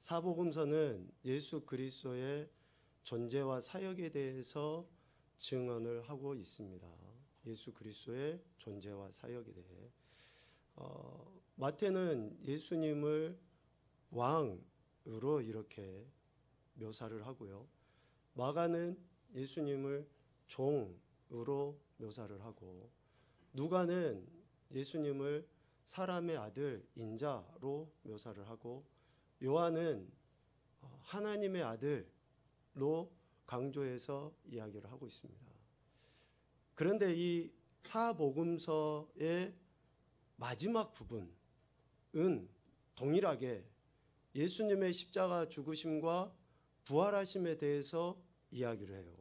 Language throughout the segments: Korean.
사복음서는 예수 그리스도의 존재와 사역에 대해서 증언을 하고 있습니다. 예수 그리스도의 존재와 사역에 대해 마태는 예수님을 왕으로 이렇게 묘사를 하고요. 마가는 예수님을 종으로 묘사를 하고, 누가는 예수님을 사람의 아들 인자로 묘사를 하고, 요한은 하나님의 아들로 강조해서 이야기를 하고 있습니다. 그런데 이 사복음서의 마지막 부분은 동일하게 예수님의 십자가 죽으심과 부활하심에 대해서 이야기를 해요.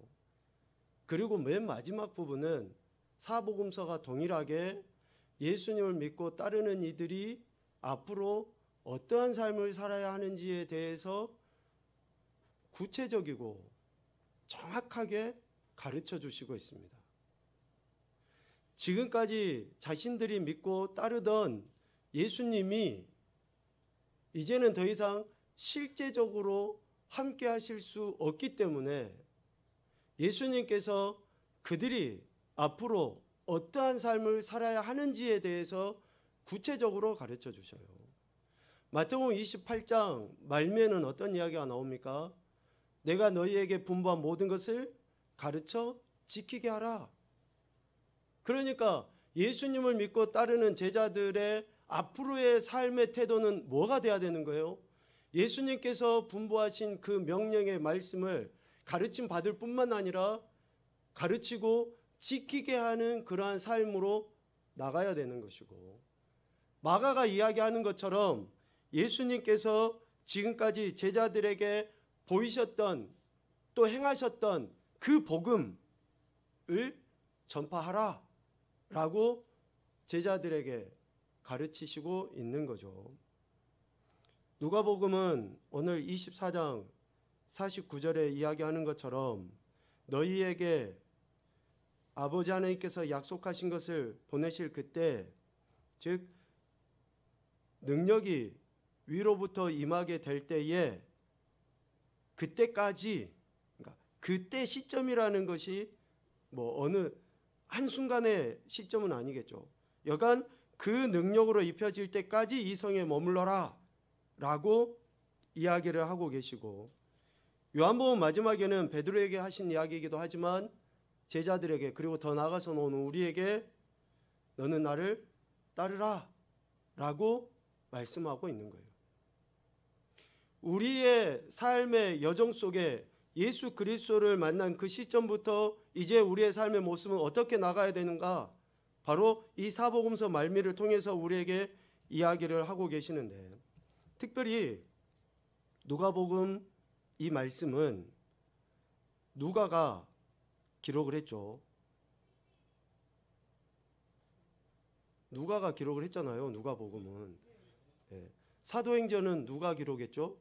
그리고 맨 마지막 부분은 사복음서가 동일하게 예수님을 믿고 따르는 이들이 앞으로 어떠한 삶을 살아야 하는지에 대해서 구체적이고 정확하게 가르쳐 주시고 있습니다. 지금까지 자신들이 믿고 따르던 예수님이 이제는 더 이상 실제적으로 함께 하실 수 없기 때문에 예수님께서 그들이 앞으로 어떠한 삶을 살아야 하는지에 대해서 구체적으로 가르쳐 주셔요. 마태복음 28장 말미에는 어떤 이야기가 나옵니까? 내가 너희에게 분부한 모든 것을 가르쳐 지키게 하라. 그러니까 예수님을 믿고 따르는 제자들의 앞으로의 삶의 태도는 뭐가 돼야 되는 거예요? 예수님께서 분부하신 그 명령의 말씀을 가르침 받을 뿐만 아니라 가르치고 지키게 하는 그러한 삶으로 나가야 되는 것이고, 마가가 이야기하는 것처럼 예수님께서 지금까지 제자들에게 보이셨던 또 행하셨던 그 복음을 전파하라 라고 제자들에게 가르치시고 있는 거죠. 누가복음은 오늘 24장 49절에 이야기하는 것처럼 너희에게 아버지 하나님께서 약속하신 것을 보내실 그때, 즉 능력이 위로부터 임하게 될 때에, 그때까지, 그러니까 그때 시점이라는 것이 뭐 어느 한순간의 시점은 아니겠죠. 여간 그 능력으로 입혀질 때까지 이 성에 머물러라 라고 이야기를 하고 계시고, 요한복음 마지막에는 베드로에게 하신 이야기이기도 하지만 제자들에게, 그리고 더 나아가서 오는 우리에게 너는 나를 따르라 라고 말씀하고 있는 거예요. 우리의 삶의 여정 속에 예수 그리스도를 만난 그 시점부터 이제 우리의 삶의 모습은 어떻게 나가야 되는가, 바로 이 사복음서 말미를 통해서 우리에게 이야기를 하고 계시는데, 특별히 누가복음 이 말씀은 누가가 기록을 했죠. 누가가 기록을 했잖아요. 누가복음은. 사도행전은 누가 기록했죠?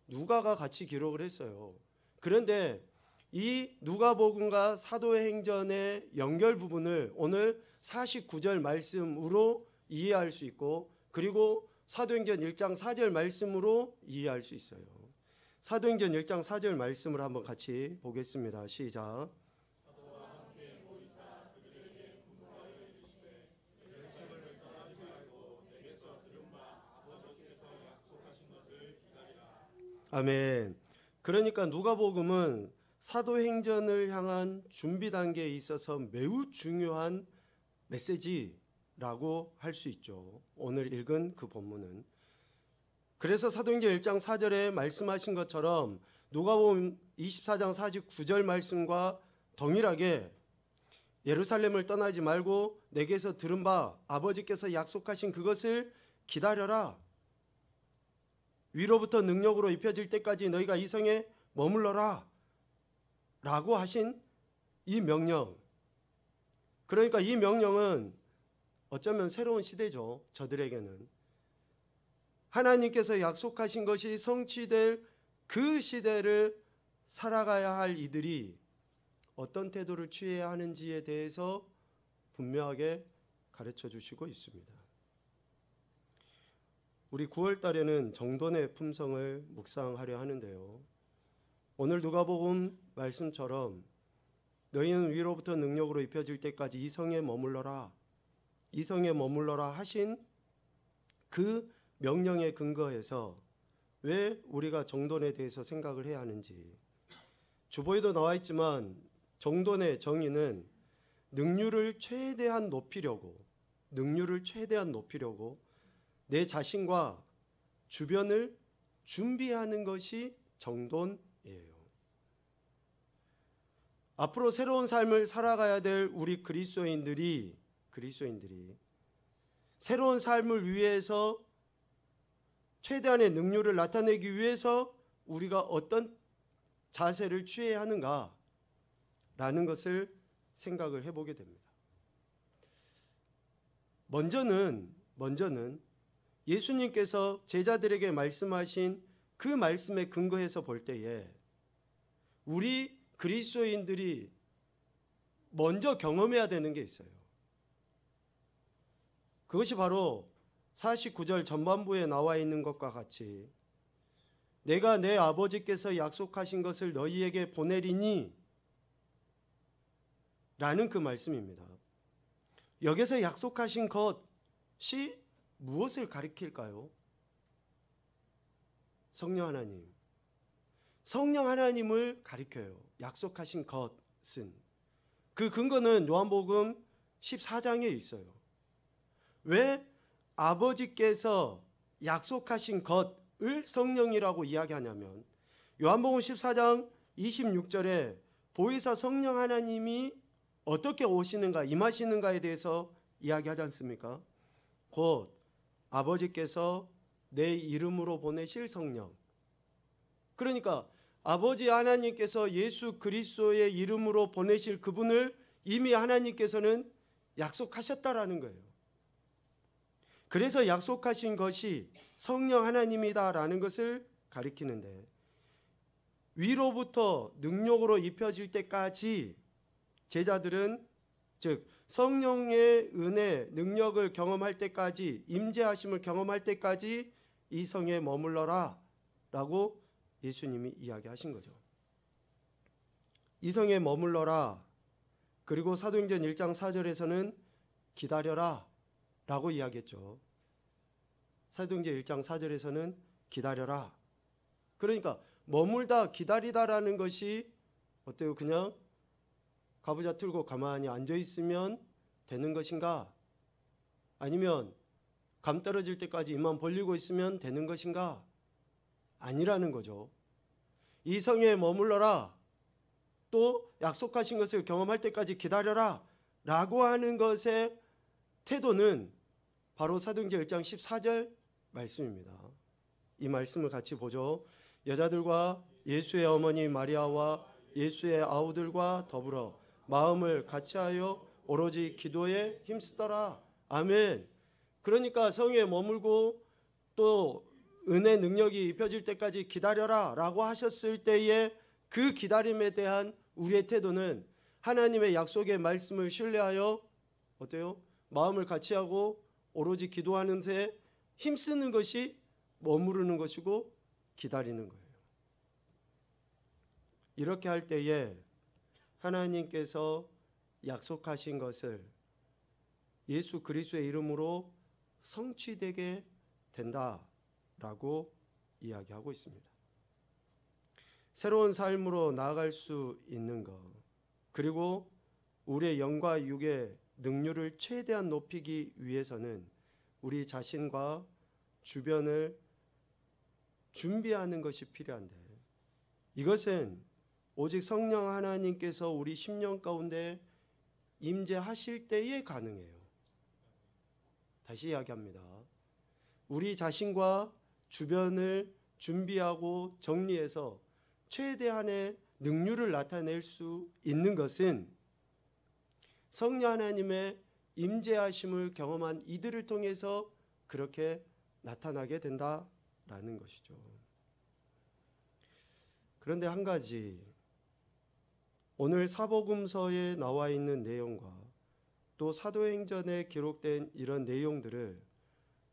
누가가 같이 기록을 했어요. 그런데 이 누가복음과 사도행전의 연결 부분을 오늘 49절 말씀으로 이해할 수 있고, 그리고 사도행전 1장 4절 말씀으로 이해할 수 있어요. 사도행전 1장 4절 말씀을 한번 같이 보겠습니다. 시작. 아멘. 그러니까 누가복음은 사도행전을 향한 준비 단계에 있어서 매우 중요한 메시지라고 할 수 있죠. 오늘 읽은 그 본문은. 그래서 사도행전 1장 4절에 말씀하신 것처럼 누가복음 24장 49절 말씀과 동일하게 예루살렘을 떠나지 말고 내게서 들은 바 아버지께서 약속하신 그것을 기다려라. 위로부터 능력으로 입혀질 때까지 너희가 이 성에 머물러라 라고 하신 이 명령, 그러니까 이 명령은 어쩌면 새로운 시대죠. 저들에게는 하나님께서 약속하신 것이 성취될 그 시대를 살아가야 할 이들이 어떤 태도를 취해야 하는지에 대해서 분명하게 가르쳐 주시고 있습니다. 우리 9월 달에는 정돈의 품성을 묵상하려 하는데요. 오늘 누가복음 말씀처럼 너희는 위로부터 능력으로 입혀질 때까지 이 성에 머물러라, 이 성에 머물러라 하신 그 명령에 근거해서 왜 우리가 정돈에 대해서 생각을 해야 하는지, 주보에도 나와 있지만 정돈의 정의는 능률을 최대한 높이려고 내 자신과 주변을 준비하는 것이 정돈이에요. 앞으로 새로운 삶을 살아가야 될 우리 그리스도인들이 새로운 삶을 위해서 최대한의 능률을 나타내기 위해서 우리가 어떤 자세를 취해야 하는가라는 것을 생각을 해보게 됩니다. 먼저는 예수님께서 제자들에게 말씀하신 그 말씀에 근거해서 볼 때에 우리 그리스도인들이 먼저 경험해야 되는 게 있어요. 그것이 바로 49절 전반부에 나와 있는 것과 같이 내가 내 아버지께서 약속하신 것을 너희에게 보내리니 라는 그 말씀입니다. 여기서 약속하신 것이 무엇을 가리킬까요? 성령 하나님을 가리켜요. 약속하신 것은. 그 근거는 요한복음 14장에 있어요. 왜 아버지께서 약속하신 것을 성령이라고 이야기하냐면 요한복음 14장 26절에 보혜사 성령 하나님이 어떻게 오시는가, 임하시는가에 대해서 이야기하지 않습니까? 곧 아버지께서 내 이름으로 보내실 성령. 그러니까 아버지 하나님께서 예수 그리스도의 이름으로 보내실 그분을 이미 하나님께서는 약속하셨다라는 거예요. 그래서 약속하신 것이 성령 하나님이다라는 것을 가리키는데, 위로부터 능력으로 입혀질 때까지 제자들은, 즉 성령의 은혜, 능력을 경험할 때까지, 임재하심을 경험할 때까지 이 성에 머물러라 라고 예수님이 이야기하신 거죠. 이 성에 머물러라. 그리고 사도행전 1장 4절에서는 기다려라 라고 이야기했죠. 사도행전 1장 4절에서는 기다려라. 그러니까 머물다, 기다리다라는 것이 어때요? 그냥 가부좌 틀고 가만히 앉아 있으면 되는 것인가? 아니면 감 떨어질 때까지 입만 벌리고 있으면 되는 것인가? 아니라는 거죠. 이 성에 머물러라, 또 약속하신 것을 경험할 때까지 기다려라 라고 하는 것의 태도는 바로 사도행전 1장 14절 말씀입니다. 이 말씀을 같이 보죠. 여자들과 예수의 어머니 마리아와 예수의 아우들과 더불어 마음을 같이하여 오로지 기도에 힘쓰더라. 아멘. 그러니까 성에 머물고 또 은혜 능력이 입혀질 때까지 기다려라 라고 하셨을 때에 그 기다림에 대한 우리의 태도는 하나님의 약속의 말씀을 신뢰하여 어때요? 마음을 같이하고 오로지 기도하는 데 힘쓰는 것이 머무르는 것이고 기다리는 거예요. 이렇게 할 때에 하나님께서 약속하신 것을 예수 그리스도의 이름으로 성취되게 된다라고 이야기하고 있습니다. 새로운 삶으로 나아갈 수 있는 것, 그리고 우리의 영과 육의 능률을 최대한 높이기 위해서는 우리 자신과 주변을 준비하는 것이 필요한데, 이것은 오직 성령 하나님께서 우리 심령 가운데 임재하실 때에 가능해요. 다시 이야기합니다. 우리 자신과 주변을 준비하고 정리해서 최대한의 능률을 나타낼 수 있는 것은 성령 하나님의 임재하심을 경험한 이들을 통해서 그렇게 나타나게 된다라는 것이죠. 그런데 한 가지, 오늘 사복음서에 나와 있는 내용과 또 사도행전에 기록된 이런 내용들을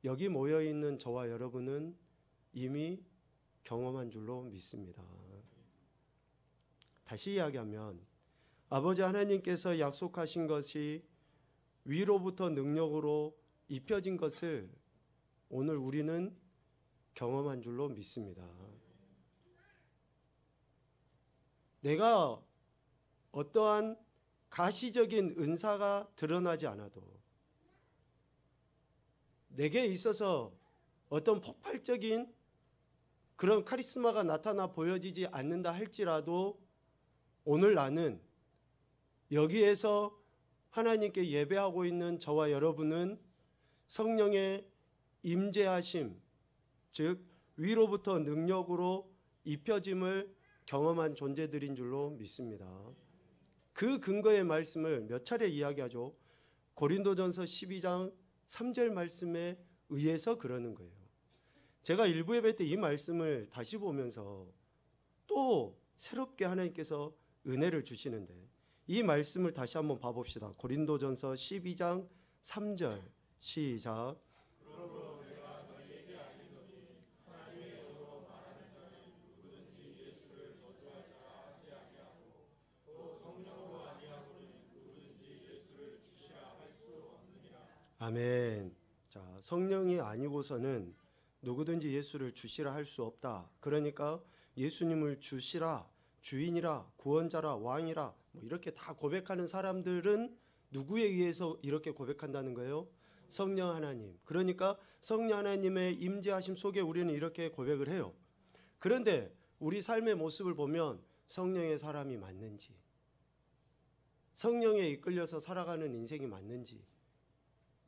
여기 모여 있는 저와 여러분은 이미 경험한 줄로 믿습니다. 다시 이야기하면 아버지 하나님께서 약속하신 것이 위로부터 능력으로 입혀진 것을 오늘 우리는 경험한 줄로 믿습니다. 내가 어떠한 가시적인 은사가 드러나지 않아도 내게 있어서 어떤 폭발적인 그런 카리스마가 나타나 보여지지 않는다 할지라도 오늘 나는 여기에서 하나님께 예배하고 있는 저와 여러분은 성령의 임재하심, 즉 위로부터 능력으로 입혀짐을 경험한 존재들인 줄로 믿습니다. 그 근거의 말씀을 몇 차례 이야기하죠. 고린도전서 12장 3절 말씀에 의해서 그러는 거예요. 제가 일부 예배 때 이 말씀을 다시 보면서 또 새롭게 하나님께서 은혜를 주시는데 이 말씀을 다시 한번 봐봅시다. 고린도전서 12장 3절 시작. 아멘. 자, 성령이 아니고서는 누구든지 예수를 주시라 할 수 없다. 그러니까 예수님을 주시라, 주인이라, 구원자라, 왕이라 뭐 이렇게 다 고백하는 사람들은 누구에 의해서 이렇게 고백한다는 거예요? 성령 하나님. 그러니까 성령 하나님의 임재하심 속에 우리는 이렇게 고백을 해요. 그런데 우리 삶의 모습을 보면 성령의 사람이 맞는지, 성령에 이끌려서 살아가는 인생이 맞는지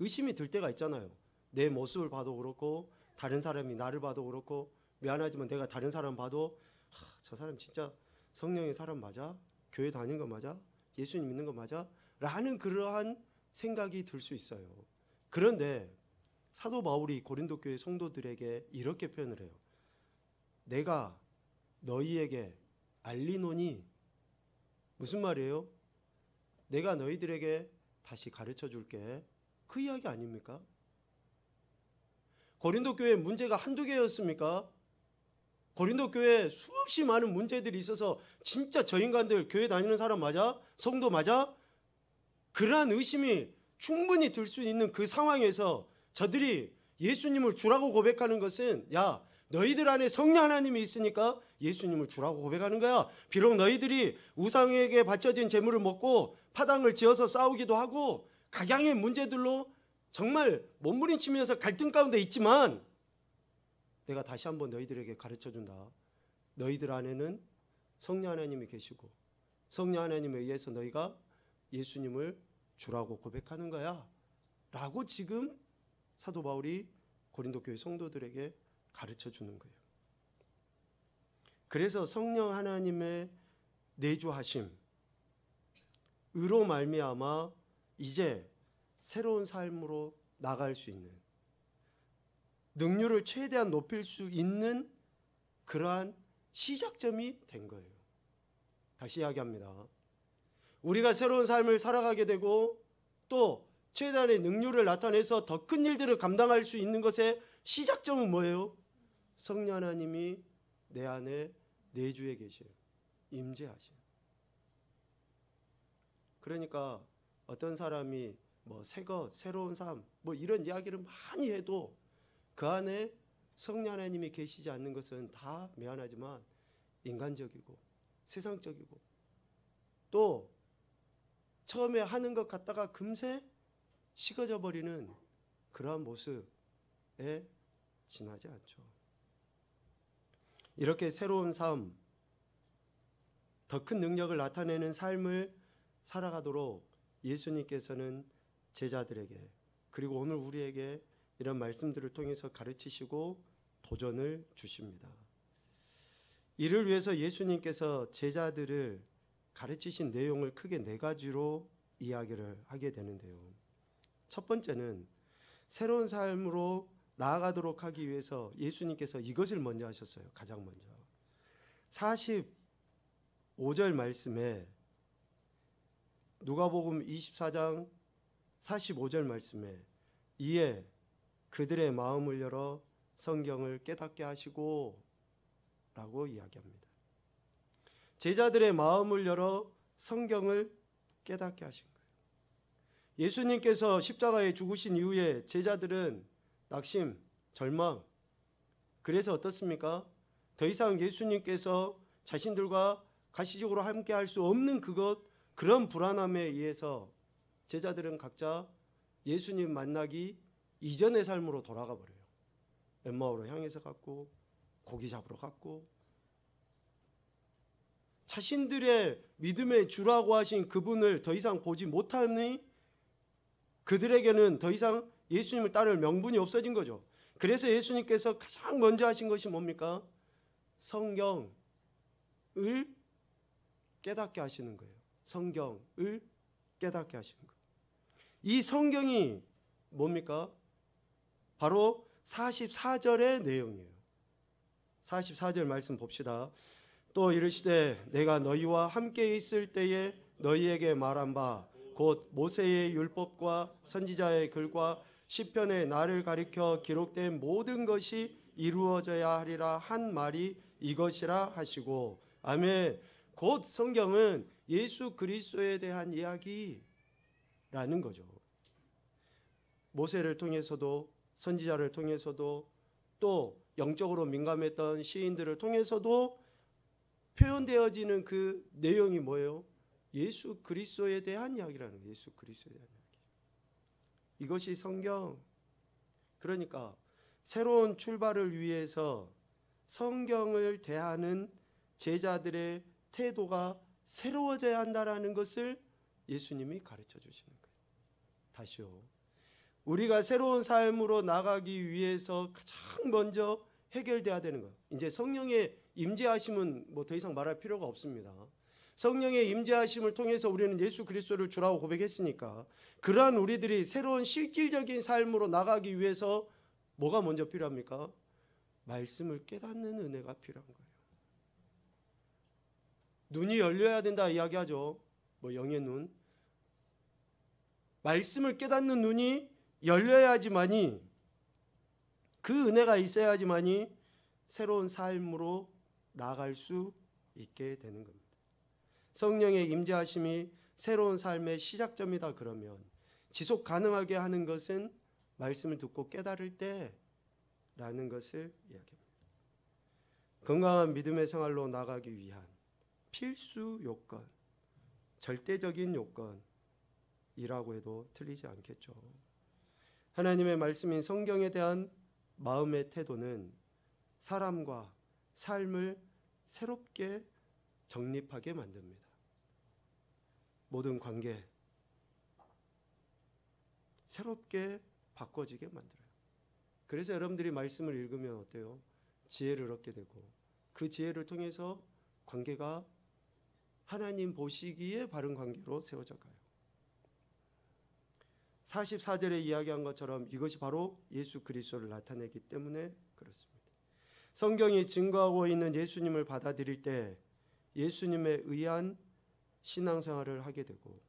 의심이 들 때가 있잖아요. 내 모습을 봐도 그렇고 다른 사람이 나를 봐도 그렇고 미안하지만 내가 다른 사람 봐도 저 사람 진짜 성령의 사람 맞아? 교회 다니는 거 맞아? 예수님 믿는 거 맞아? 라는 그러한 생각이 들 수 있어요. 그런데 사도 바울이 고린도 교회 성도들에게 이렇게 표현을 해요. 내가 너희에게 알리노니, 무슨 말이에요? 내가 너희들에게 다시 가르쳐 줄게. 그 이야기 아닙니까? 고린도 교회 문제가 한두 개였습니까? 고린도 교회에 수없이 많은 문제들이 있어서 진짜 저 인간들 교회 다니는 사람 맞아? 성도 맞아? 그러한 의심이 충분히 들 수 있는 그 상황에서 저들이 예수님을 주라고 고백하는 것은, 야, 너희들 안에 성령 하나님이 있으니까 예수님을 주라고 고백하는 거야. 비록 너희들이 우상에게 바쳐진 재물을 먹고 파당을 지어서 싸우기도 하고 각양의 문제들로 정말 몸부림치면서 갈등 가운데 있지만 내가 다시 한번 너희들에게 가르쳐준다. 너희들 안에는 성령 하나님이 계시고 성령 하나님에 의해서 너희가 예수님을 주라고 고백하는 거야 라고 지금 사도 바울이 고린도 교회 성도들에게 가르쳐주는 거예요. 그래서 성령 하나님의 내주하심 으로 말미암아 이제 새로운 삶으로 나갈 수 있는, 능률을 최대한 높일 수 있는 그러한 시작점이 된 거예요. 다시 이야기합니다. 우리가 새로운 삶을 살아가게 되고 또 최대한의 능률을 나타내서 더 큰 일들을 감당할 수 있는 것의 시작점은 뭐예요? 성령 하나님이 내 안에 내주에 계신 임재하신. 그러니까 어떤 사람이 뭐 새것, 새로운 삶, 뭐 이런 이야기를 많이 해도 그 안에 성령 하나님이 계시지 않는 것은 다 미안하지만 인간적이고 세상적이고 또 처음에 하는 것 같다가 금세 식어져 버리는 그러한 모습에 지나지 않죠. 이렇게 새로운 삶, 더 큰 능력을 나타내는 삶을 살아가도록 예수님께서는 제자들에게 그리고 오늘 우리에게 이런 말씀들을 통해서 가르치시고 도전을 주십니다. 이를 위해서 예수님께서 제자들을 가르치신 내용을 크게 네 가지로 이야기를 하게 되는데요. 첫 번째는 새로운 삶으로 나아가도록 하기 위해서 예수님께서 이것을 먼저 하셨어요. 가장 먼저 45절 말씀에, 누가복음 24장 45절 말씀에, 이에 그들의 마음을 열어 성경을 깨닫게 하시고 라고 이야기합니다. 제자들의 마음을 열어 성경을 깨닫게 하신 거예요. 예수님께서 십자가에 죽으신 이후에 제자들은 낙심, 절망, 그래서 어떻습니까? 더 이상 예수님께서 자신들과 가시적으로 함께 할 수 없는 그런 불안함에 의해서 제자들은 각자 예수님 만나기 이전의 삶으로 돌아가 버려요. 엠마오로 향해서 갔고, 고기 잡으러 갔고, 자신들의 믿음의 주라고 하신 그분을 더 이상 보지 못하니 그들에게는 더 이상 예수님을 따를 명분이 없어진 거죠. 그래서 예수님께서 가장 먼저 하신 것이 뭡니까? 성경을 깨닫게 하시는 거예요. 성경을 깨닫게 하시는 거예요. 이 성경이 뭡니까? 바로 44절의 내용이에요. 44절 말씀 봅시다. 또 이르시되 내가 너희와 함께 있을 때에 너희에게 말한 바 곧 모세의 율법과 선지자의 글과 시편에 나를 가리켜 기록된 모든 것이 이루어져야 하리라 한 말이 이것이라 하시고. 아멘. 곧 성경은 예수 그리스도에 대한 이야기라는 거죠. 모세를 통해서도 선지자를 통해서도 또 영적으로 민감했던 시인들을 통해서도 표현되어지는 그 내용이 뭐예요? 예수 그리스도에 대한 이야기라는 거예요. 예수 그리스도에 대한 이야기. 이것이 성경. 그러니까 새로운 출발을 위해서 성경을 대하는 제자들의 태도가 새로워져야 한다라는 것을 예수님이 가르쳐 주시는 거예요. 다시요. 우리가 새로운 삶으로 나가기 위해서 가장 먼저 해결돼야 되는 것. 이제 성령의 임재하심은 뭐 더 이상 말할 필요가 없습니다. 성령의 임재하심을 통해서 우리는 예수 그리스도를 주라고 고백했으니까 그러한 우리들이 새로운 실질적인 삶으로 나가기 위해서 뭐가 먼저 필요합니까? 말씀을 깨닫는 은혜가 필요한 거예요. 눈이 열려야 된다 이야기하죠. 뭐 영의 눈. 말씀을 깨닫는 눈이 열려야지만이 그 은혜가 있어야지만이 새로운 삶으로 나아갈 수 있게 되는 겁니다. 성령의 임재하심이 새로운 삶의 시작점이다 그러면 지속 가능하게 하는 것은 말씀을 듣고 깨달을 때라는 것을 이야기합니다. 건강한 믿음의 생활로 나가기 위한 필수 요건, 절대적인 요건이라고 해도 틀리지 않겠죠. 하나님의 말씀인 성경에 대한 마음의 태도는 사람과 삶을 새롭게 정립하게 만듭니다. 모든 관계 새롭게 바꿔지게 만들어요. 그래서 여러분들이 말씀을 읽으면 어때요? 지혜를 얻게 되고 그 지혜를 통해서 관계가 하나님 보시기에 바른 관계로 세워져 가요. 44절에 이야기한 것처럼 이것이 바로 예수 그리스도를 나타내기 때문에 그렇습니다. 성경이 증거하고 있는 예수님을 받아들일 때 예수님에 의한 신앙생활을 하게 되고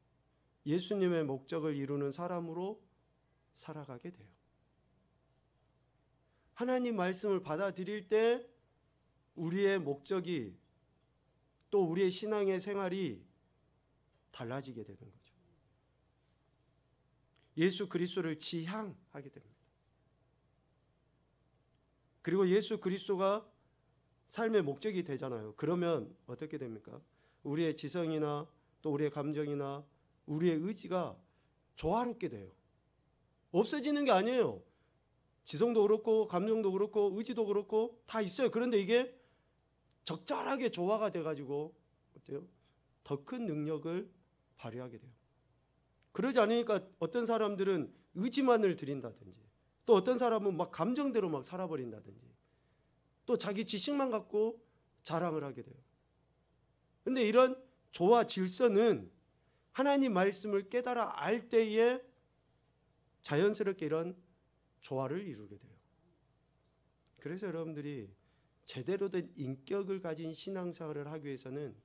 예수님의 목적을 이루는 사람으로 살아가게 돼요. 하나님 말씀을 받아들일 때 우리의 목적이 또 우리의 신앙의 생활이 달라지게 되는 거죠. 예수 그리스도를 지향하게 됩니다. 그리고 예수 그리스도가 삶의 목적이 되잖아요. 그러면 어떻게 됩니까? 우리의 지성이나 또 우리의 감정이나 우리의 의지가 조화롭게 돼요. 없어지는 게 아니에요. 지성도 그렇고 감정도 그렇고 의지도 그렇고 다 있어요. 그런데 이게 적절하게 조화가 돼가지고 어때요? 더 큰 능력을 발휘하게 돼요. 그러지 않으니까 어떤 사람들은 의지만을 드린다든지 또 어떤 사람은 막 감정대로 막 살아버린다든지 또 자기 지식만 갖고 자랑을 하게 돼요. 그런데 이런 조화 질서는 하나님 말씀을 깨달아 알 때에 자연스럽게 이런 조화를 이루게 돼요. 그래서 여러분들이 제대로 된 인격을 가진 신앙생활을 하기 위해서는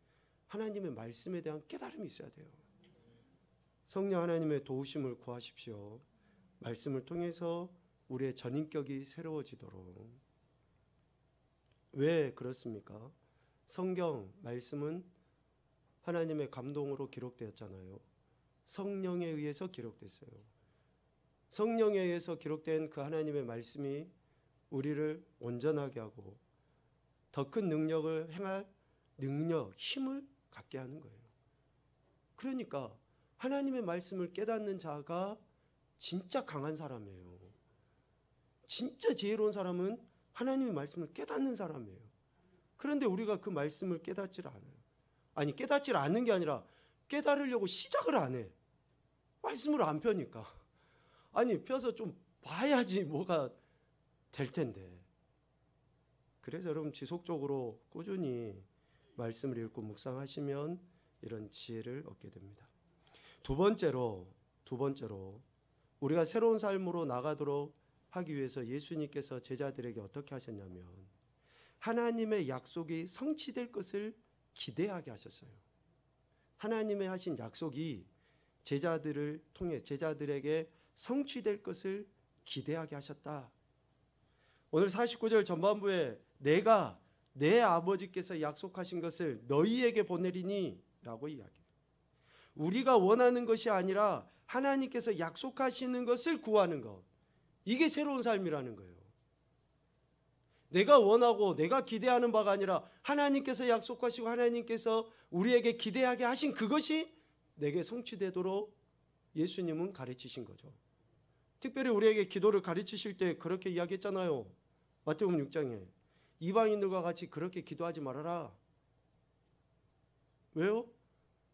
하나님의 말씀에 대한 깨달음이 있어야 돼요. 성령 하나님의 도우심을 구하십시오. 말씀을 통해서 우리의 전인격이 새로워지도록. 왜 그렇습니까? 성경 말씀은 하나님의 감동으로 기록되었잖아요. 성령에 의해서 기록됐어요. 성령에 의해서 기록된 그 하나님의 말씀이 우리를 온전하게 하고 더 큰 능력을 행할 능력, 힘을 갖게 하는 거예요. 그러니까 하나님의 말씀을 깨닫는 자가 진짜 강한 사람이에요. 진짜 지혜로운 사람은 하나님의 말씀을 깨닫는 사람이에요. 그런데 우리가 그 말씀을 깨닫질 않아요. 아니, 깨닫질 않는 게 아니라 깨달으려고 시작을 안 해. 말씀을 안 펴니까. 아니, 펴서 좀 봐야지 뭐가 될 텐데. 그래서 여러분 지속적으로 꾸준히 말씀을 읽고 묵상하시면 이런 지혜를 얻게 됩니다. 두 번째로 우리가 새로운 삶으로 나가도록 하기 위해서 예수님께서 제자들에게 어떻게 하셨냐면 하나님의 약속이 성취될 것을 기대하게 하셨어요. 하나님의 하신 약속이 제자들을 통해 제자들에게 성취될 것을 기대하게 하셨다. 오늘 49절 전반부에 내가 내 아버지께서 약속하신 것을 너희에게 보내리니 라고 이야기해요. 우리가 원하는 것이 아니라 하나님께서 약속하시는 것을 구하는 것, 이게 새로운 삶이라는 거예요. 내가 원하고 내가 기대하는 바가 아니라 하나님께서 약속하시고 하나님께서 우리에게 기대하게 하신 그것이 내게 성취되도록 예수님은 가르치신 거죠. 특별히 우리에게 기도를 가르치실 때 그렇게 이야기했잖아요. 마태복음 6장에 이방인들과 같이 그렇게 기도하지 말아라. 왜요?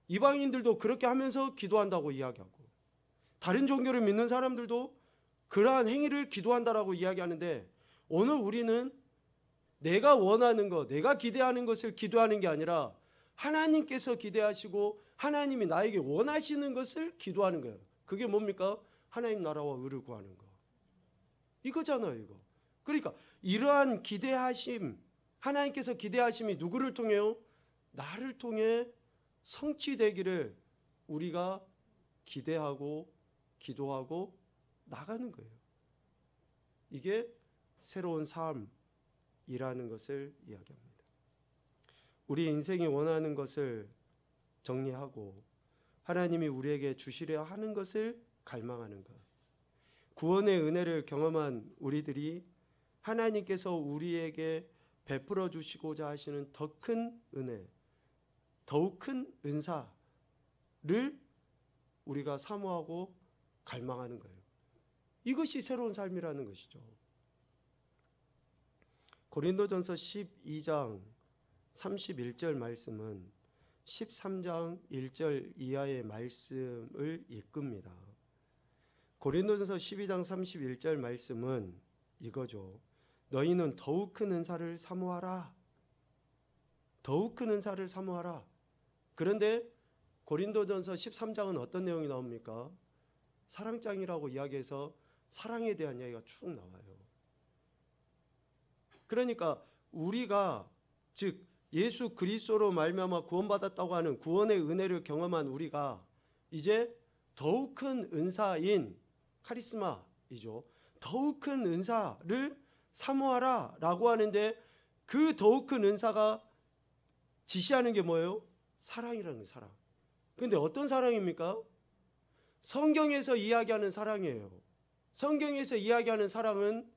이방인들도 그렇게 하면서 기도한다고 이야기하고 다른 종교를 믿는 사람들도 그러한 행위를 기도한다라고 이야기하는데 오늘 우리는 내가 원하는 것, 내가 기대하는 것을 기도하는 게 아니라 하나님께서 기대하시고 하나님이 나에게 원하시는 것을 기도하는 거예요. 그게 뭡니까? 하나님 나라와 의를 구하는 거. 이거잖아요, 이거. 그러니까 이러한 기대하심, 하나님께서 기대하심이 누구를 통해요? 나를 통해 성취되기를 우리가 기대하고 기도하고 나가는 거예요. 이게 새로운 삶이라는 것을 이야기합니다. 우리 인생이 원하는 것을 정리하고 하나님이 우리에게 주시려 하는 것을 갈망하는 것. 구원의 은혜를 경험한 우리들이 하나님께서 우리에게 베풀어 주시고자 하시는 더 큰 은혜, 더욱 큰 은사를 우리가 사모하고 갈망하는 거예요. 이것이 새로운 삶이라는 것이죠. 고린도전서 12장 31절 말씀은 13장 1절 이하의 말씀을 이끕니다. 고린도전서 12장 31절 말씀은 이거죠. 너희는 더욱 큰 은사를 사모하라. 더욱 큰 은사를 사모하라. 그런데 고린도전서 13장은 어떤 내용이 나옵니까? 사랑장이라고 이야기해서 사랑에 대한 이야기가 쭉 나와요. 그러니까 우리가 즉 예수 그리스도로 말미암아 구원받았다고 하는 구원의 은혜를 경험한 우리가 이제 더욱 큰 은사인 카리스마이죠. 더욱 큰 은사를 사모하라 라고 하는데 그 더욱 큰 은사가 지시하는 게 뭐예요? 사랑이라는 사랑. 그런데 어떤 사랑입니까? 성경에서 이야기하는 사랑이에요. 성경에서 이야기하는 사랑은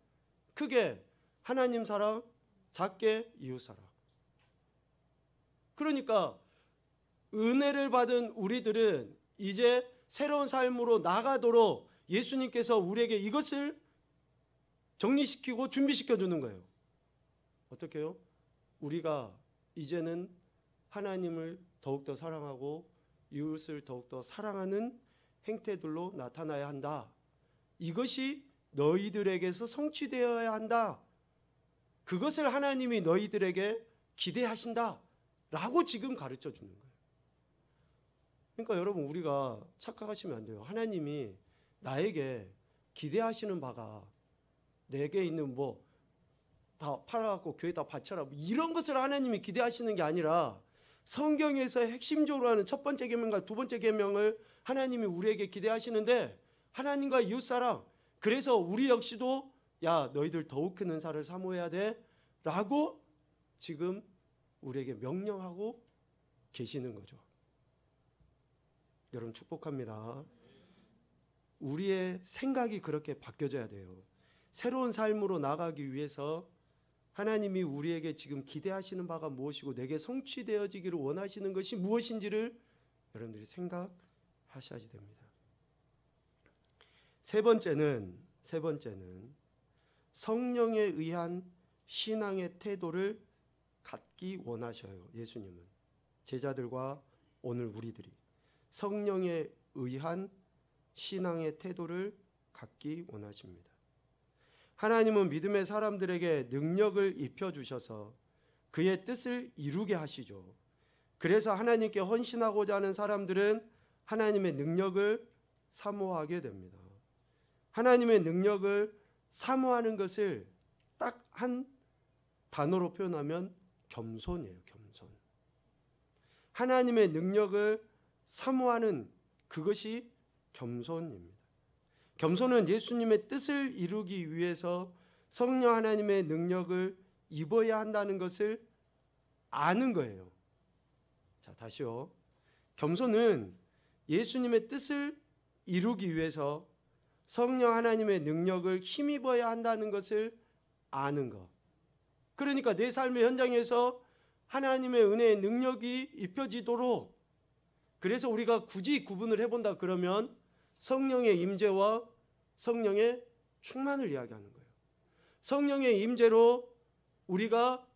크게 하나님 사랑, 작게 이웃 사랑. 그러니까 은혜를 받은 우리들은 이제 새로운 삶으로 나가도록 예수님께서 우리에게 이것을 정리시키고 준비시켜 주는 거예요. 어떻게 해요? 우리가 이제는 하나님을 더욱더 사랑하고 이웃을 더욱더 사랑하는 행태들로 나타나야 한다. 이것이 너희들에게서 성취되어야 한다. 그것을 하나님이 너희들에게 기대하신다 라고 지금 가르쳐 주는 거예요. 그러니까 여러분 우리가 착각하시면 안 돼요. 하나님이 나에게 기대하시는 바가 내게 있는 뭐 다 팔아갖고 교회에다 바쳐라 이런 것을 하나님이 기대하시는 게 아니라 성경에서 핵심적으로 하는 첫 번째 계명과 두 번째 계명을 하나님이 우리에게 기대하시는데 하나님과 이웃사랑 그래서 우리 역시도 야 너희들 더욱 큰 은사를 사모해야 돼 라고 지금 우리에게 명령하고 계시는 거죠. 여러분 축복합니다. 우리의 생각이 그렇게 바뀌어져야 돼요. 새로운 삶으로 나가기 위해서 하나님이 우리에게 지금 기대하시는 바가 무엇이고 내게 성취되어지기를 원하시는 것이 무엇인지를 여러분들이 생각하셔야 됩니다. 세 번째는 성령에 의한 신앙의 태도를 갖기 원하셔요. 예수님은 제자들과 오늘 우리들이 성령에 의한 신앙의 태도를 갖기 원하십니다. 하나님은 믿음의 사람들에게 능력을 입혀주셔서 그의 뜻을 이루게 하시죠. 그래서 하나님께 헌신하고자 하는 사람들은 하나님의 능력을 사모하게 됩니다. 하나님의 능력을 사모하는 것을 딱 한 단어로 표현하면 겸손이에요. 겸손. 하나님의 능력을 사모하는 그것이 겸손입니다. 겸손은 예수님의 뜻을 이루기 위해서 성령 하나님의 능력을 입어야 한다는 것을 아는 거예요. 자, 다시요. 겸손은 예수님의 뜻을 이루기 위해서 성령 하나님의 능력을 힘입어야 한다는 것을 아는 것. 그러니까 내 삶의 현장에서 하나님의 은혜의 능력이 입혀지도록, 그래서 우리가 굳이 구분을 해본다 그러면 성령의 임재와 성령의 충만을 이야기하는 거예요. 성령의 임재로 우리가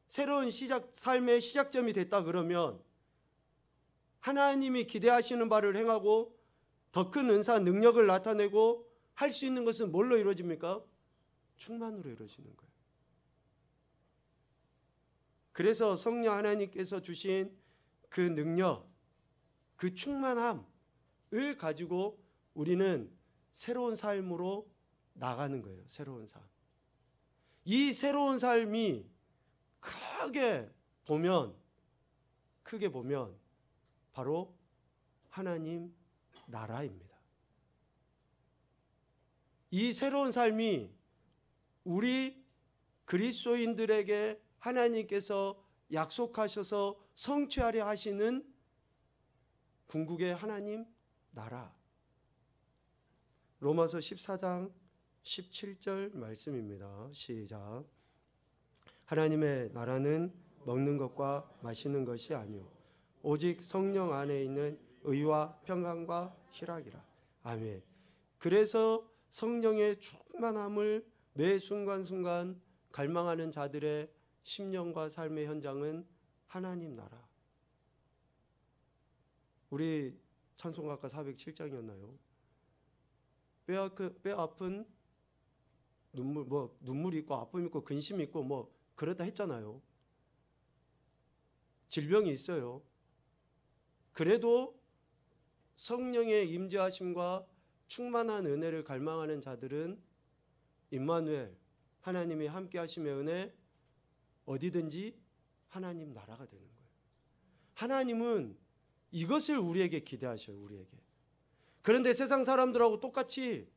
새로운 삶의 시작점이 됐다 그러면 하나님이 기대하시는 바를 행하고 더 큰 은사 능력을 나타내고 할 수 있는 것은 뭘로 이루어집니까? 충만으로 이루어지는 거예요. 그래서 성령 하나님께서 주신 그 능력, 그 충만함을 가지고 우리는 새로운 삶으로 나가는 거예요. 새로운 삶. 이 새로운 삶이 크게 보면 바로 하나님 나라입니다. 이 새로운 삶이 우리 그리스도인들에게 하나님께서 약속하셔서 성취하려 하시는 궁극의 하나님 나라. 로마서 14장 17절 말씀입니다. 시작. 하나님의 나라는 먹는 것과 마시는 것이 아니요 오직 성령 안에 있는 의와 평강과 희락이라. 아멘. 그래서 성령의 충만함을 매 순간순간 갈망하는 자들의 심령과 삶의 현장은 하나님 나라. 우리 찬송가가 407장이었나요? 뼈 아픈 눈물이 있고 아픔이 있고 근심이 있고 그렇다 했잖아요. 질병이 있어요. 그래도 성령의 임재하심과 충만한 은혜를 갈망하는 자들은 임마누엘 하나님이 함께 하심의 은혜 어디든지 하나님 나라가 되는 거예요. 하나님은 이것을 우리에게 기대하셔요. 우리에게. 그런데 세상 사람들하고 똑같이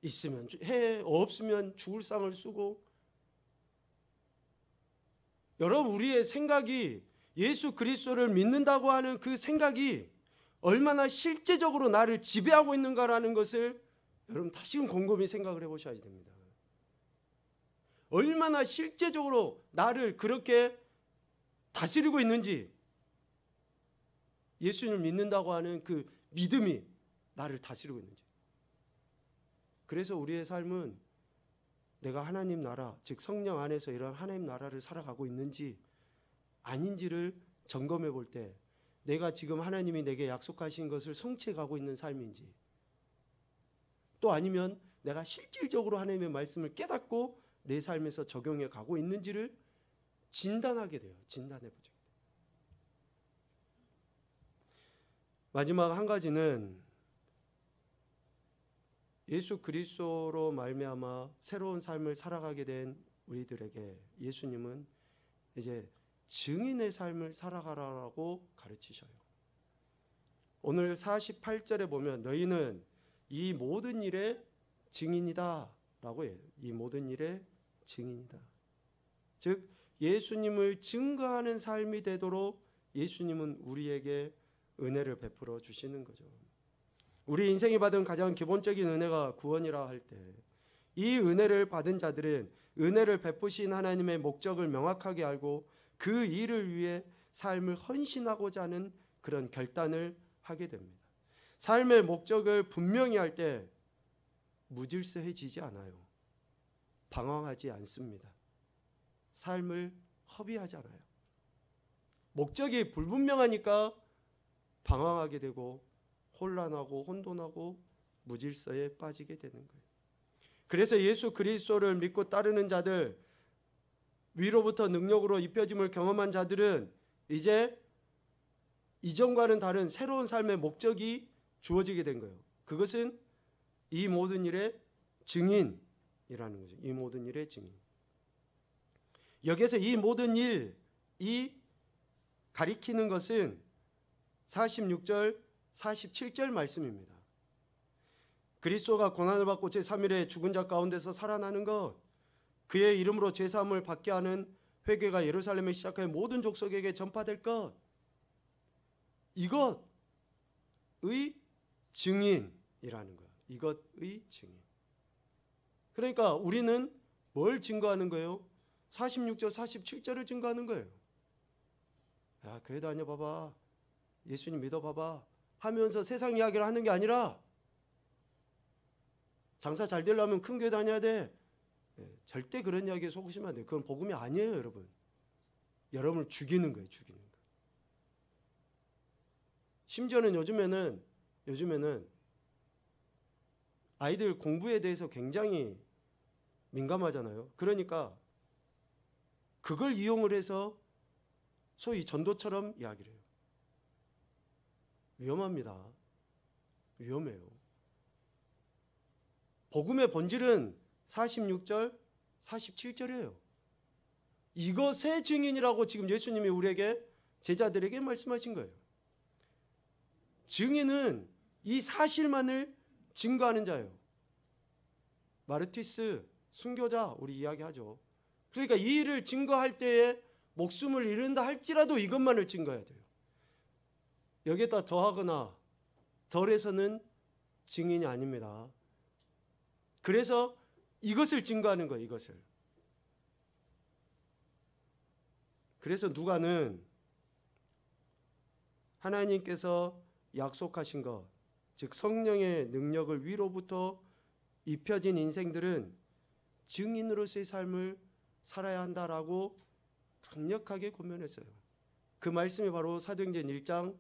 있으면 해, 없으면 죽을 상을 쓰고, 여러분 우리의 생각이 예수 그리스도를 믿는다고 하는 그 생각이 얼마나 실제적으로 나를 지배하고 있는가라는 것을 여러분 다시금 곰곰이 생각을 해보셔야 됩니다. 얼마나 실제적으로 나를 그렇게 다스리고 있는지, 예수님을 믿는다고 하는 그 믿음이 나를 다스리고 있는지. 그래서 우리의 삶은 내가 하나님 나라, 즉 성령 안에서 이런 하나님 나라를 살아가고 있는지 아닌지를 점검해 볼 때 내가 지금 하나님이 내게 약속하신 것을 성취해 가고 있는 삶인지, 또 아니면 내가 실질적으로 하나님의 말씀을 깨닫고 내 삶에서 적용해 가고 있는지를 진단하게 돼요. 진단해 보죠. 마지막 한 가지는 예수 그리스도로 말미암아 새로운 삶을 살아가게 된 우리들에게 예수님은 이제 증인의 삶을 살아가라고 가르치셔요. 오늘 48절에 보면 너희는 이 모든 일에 증인이다 라고 해요. 이 모든 일의 증인이다. 즉 예수님을 증거하는 삶이 되도록 예수님은 우리에게 은혜를 베풀어 주시는 거죠. 우리 인생이 받은 가장 기본적인 은혜가 구원이라 할 때 이 은혜를 받은 자들은 은혜를 베푸신 하나님의 목적을 명확하게 알고 그 일을 위해 삶을 헌신하고자 하는 그런 결단을 하게 됩니다. 삶의 목적을 분명히 할 때 무질서해지지 않아요. 방황하지 않습니다. 삶을 허비하지 않아요. 목적이 불분명하니까 방황하게 되고 혼란하고 혼돈하고 무질서에 빠지게 되는 거예요. 그래서 예수 그리스도를 믿고 따르는 자들, 위로부터 능력으로 입혀짐을 경험한 자들은 이제 이전과는 다른 새로운 삶의 목적이 주어지게 된 거예요. 그것은 이 모든 일의 증인이라는 거죠. 이 모든 일의 증인. 여기서 이 모든 일이 가리키는 것은 46절, 47절 말씀입니다. 그리스도가 고난을 받고 제3일에 죽은 자 가운데서 살아나는 것, 그의 이름으로 죄사함을 받게 하는 회개가 예루살렘에 시작하여 모든 족속에게 전파될 것, 이것의 증인이라는 거예요. 이것의 증인. 그러니까 우리는 뭘 증거하는 거예요? 46절, 47절을 증거하는 거예요. 야, 교회 다녀봐봐, 예수님 믿어봐봐 하면서 세상 이야기를 하는 게 아니라 장사 잘 되려면 큰 교회 다녀야 돼. 절대 그런 이야기에 속으시면 안 돼요. 그건 복음이 아니에요, 여러분. 여러분을 죽이는 거예요, 죽이는 거. 심지어는 요즘에는 아이들 공부에 대해서 굉장히 민감하잖아요. 그러니까 그걸 이용을 해서 소위 전도처럼 이야기를 해요. 위험합니다. 위험해요. 복음의 본질은 46절, 47절이에요. 이것의 증인이라고 지금 예수님이 우리에게, 제자들에게 말씀하신 거예요. 증인은 이 사실만을 증거하는 자예요. 마르티스, 순교자, 우리 이야기하죠. 그러니까 이 일을 증거할 때에 목숨을 잃는다 할지라도 이것만을 증거해야 돼요. 여기에다 더하거나 덜해서는 증인이 아닙니다. 그래서 이것을 증거하는 거예요, 이것을. 그래서 누가는 하나님께서 약속하신 것, 즉 성령의 능력을 위로부터 입혀진 인생들은 증인으로서의 삶을 살아야 한다라고 강력하게 권면했어요. 그 말씀이 바로 사도행전 1장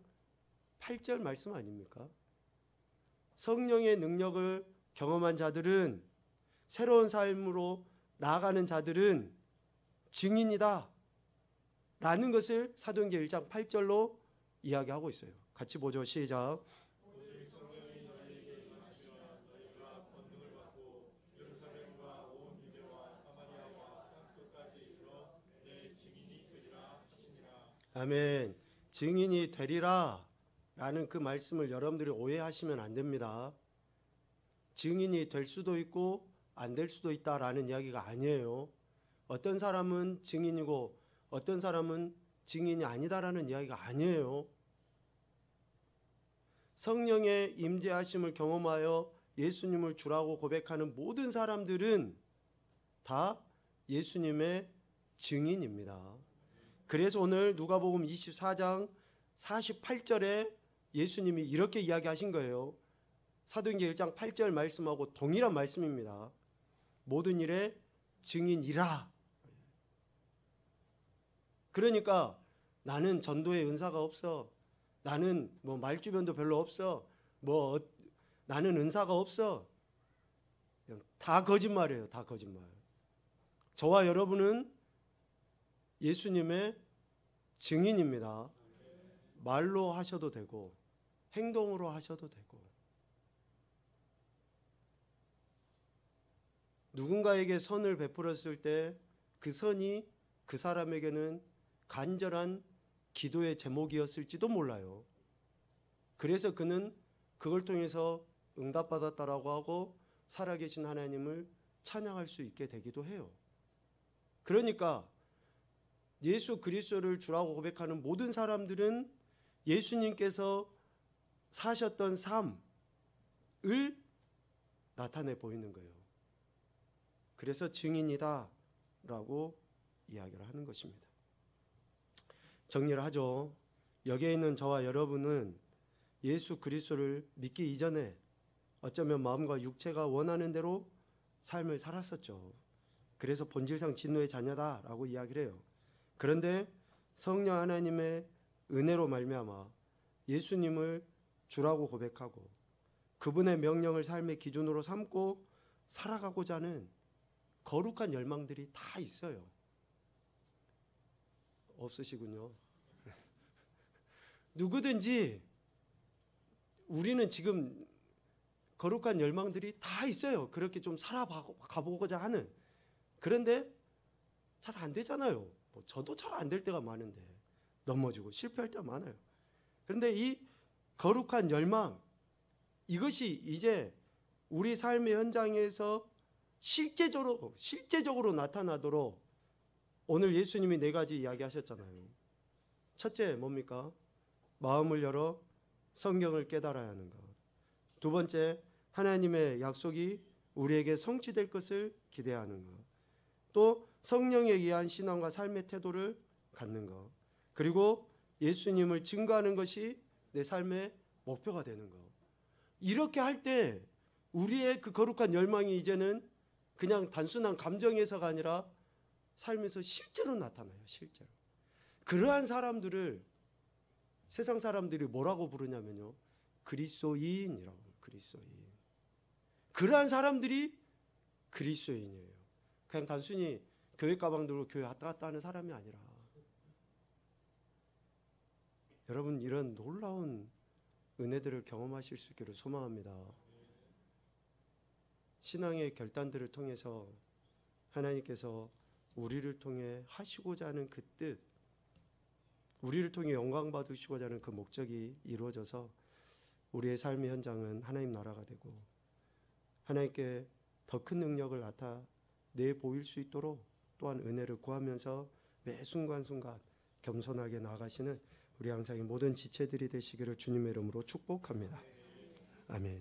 8절 말씀 아닙니까? 성령의 능력을 경험한 자들은, 새로운 삶으로 나아가는 자들은 증인이다 라는 것을 사도행전 1장 8절로 이야기하고 있어요. 같이 보죠. 시작. 아멘. 증인이 되리라 라는 그 말씀을 여러분들이 오해하시면 안 됩니다. 증인이 될 수도 있고 안 될 수도 있다라는 이야기가 아니에요. 어떤 사람은 증인이고 어떤 사람은 증인이 아니다라는 이야기가 아니에요. 성령의 임재하심을 경험하여 예수님을 주라고 고백하는 모든 사람들은 다 예수님의 증인입니다. 그래서 오늘 누가복음 24장 48절에 예수님이 이렇게 이야기하신 거예요. 사도행전 1장 8절 말씀하고 동일한 말씀입니다. 모든 일에 증인이라. 그러니까 나는 전도의 은사가 없어, 나는 뭐 말주변도 별로 없어, 나는 은사가 없어, 다 거짓말이에요. 다 거짓말. 저와 여러분은 예수님의 증인입니다. 말로 하셔도 되고 행동으로 하셔도 되고. 누군가에게 선을 베풀었을 때 그 선이 그 사람에게는 간절한 기도의 제목이었을지도 몰라요. 그래서 그는 그걸 통해서 응답받았다라고 하고 살아계신 하나님을 찬양할 수 있게 되기도 해요. 그러니까 예수 그리스도를 주라고 고백하는 모든 사람들은 예수님께서 사셨던 삶을 나타내 보이는 거예요. 그래서 증인이다 라고 이야기를 하는 것입니다. 정리를 하죠. 여기에 있는 저와 여러분은 예수 그리스도를 믿기 이전에 어쩌면 마음과 육체가 원하는 대로 삶을 살았었죠. 그래서 본질상 진노의 자녀다라고 이야기를 해요. 그런데 성령 하나님의 은혜로 말미암아 예수님을 주라고 고백하고 그분의 명령을 삶의 기준으로 삼고 살아가고자 하는 거룩한 열망들이 다 있어요. 없으시군요. 누구든지 우리는 지금 거룩한 열망들이 다 있어요. 그렇게 좀 살아가보고자 하는. 그런데 잘 안 되잖아요. 저도 잘 안 될 때가 많은데 넘어지고 실패할 때가 많아요. 그런데 이 거룩한 열망, 이것이 이제 우리 삶의 현장에서 실제적으로 나타나도록 오늘 예수님이 4가지 이야기하셨잖아요. 첫째 뭡니까? 마음을 열어 성경을 깨달아야 하는 것. 두 번째, 하나님의 약속이 우리에게 성취될 것을 기대하는 것. 또 성령에 의한 신앙과 삶의 태도를 갖는 것. 그리고 예수님을 증거하는 것이 내 삶의 목표가 되는 것. 이렇게 할 때 우리의 그 거룩한 열망이 이제는 그냥 단순한 감정에서가 아니라 삶에서 실제로 나타나요. 실제로. 그러한 사람들을 세상 사람들이 뭐라고 부르냐면요, 그리스도인이라고. 그리스도인. 그러한 사람들이 그리스도인이에요. 그냥 단순히 교회 가방 들고 교회 왔다 갔다 하는 사람이 아니라. 여러분, 이런 놀라운 은혜들을 경험하실 수 있기를 소망합니다. 신앙의 결단들을 통해서 하나님께서 우리를 통해 하시고자 하는 그 뜻, 우리를 통해 영광 받으시고자 하는 그 목적이 이루어져서 우리의 삶의 현장은 하나님 나라가 되고 하나님께 더 큰 능력을 나타내 보일 수 있도록 또한 은혜를 구하면서 매 순간순간 겸손하게 나아가시는 우리 항상 모든 지체들이 되시기를 주님의 이름으로 축복합니다. 아멘.